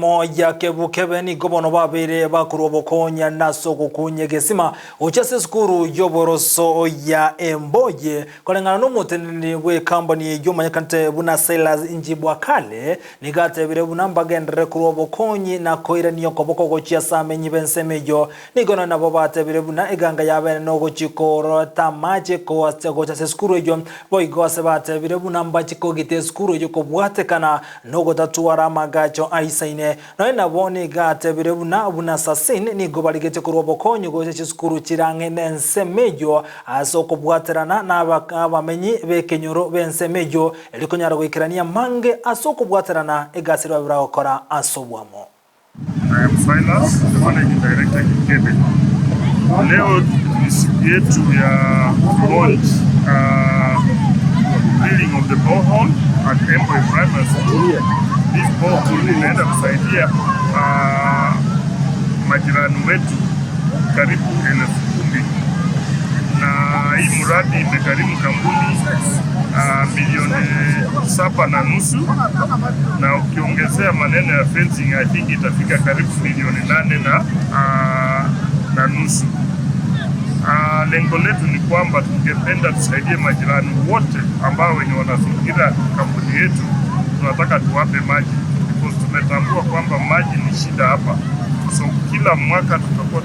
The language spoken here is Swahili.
enyamo ya kebukebe ni gobono babere bakurobokonya naso kukunye gesima uchase skuru yoboroso ya Emboye kolengana n'umutenini we company y'umanyakante buna Silas Njibwa kale nigatebire bunamba gendere kurobokonyi na koira niyo koboko gochia samenyi bensemejo nigono nabo batebire buna eganga yabene no gochikoro tamaje ko gochase skuru yo boygose batebire bunamba chikogite skuru yo kobwatekana no tatuara magacho aisaine no nabone gatebire buna sasin ni gobaligete kurobokonyi goche skuru chirange nensemejo asoko bwaterana n'abamenyi bekenyoro bensemejo elikonyara gwikirania mange asoko bwaterana egasirwa birakora asobwamo. I am Silas, the managing director in Kebe. Leo ni siku yetu ya launch building of the borehole at Emboye Primary School. This borehole inaenda kusaidia majirani wetu karibu 10,000 na hii mradi imekarimu kampuni milioni 7.5 na ukiongezea maneno ya fencing I think itafika karibu milioni 8.5. Lengo letu ni kwamba tungependa tusaidie majirani wote ambao wenye wanazingira kampuni yetu. Tunataka tuwape maji because tumetambua kwamba maji ni shida hapa, so kila mwaka tutakuwa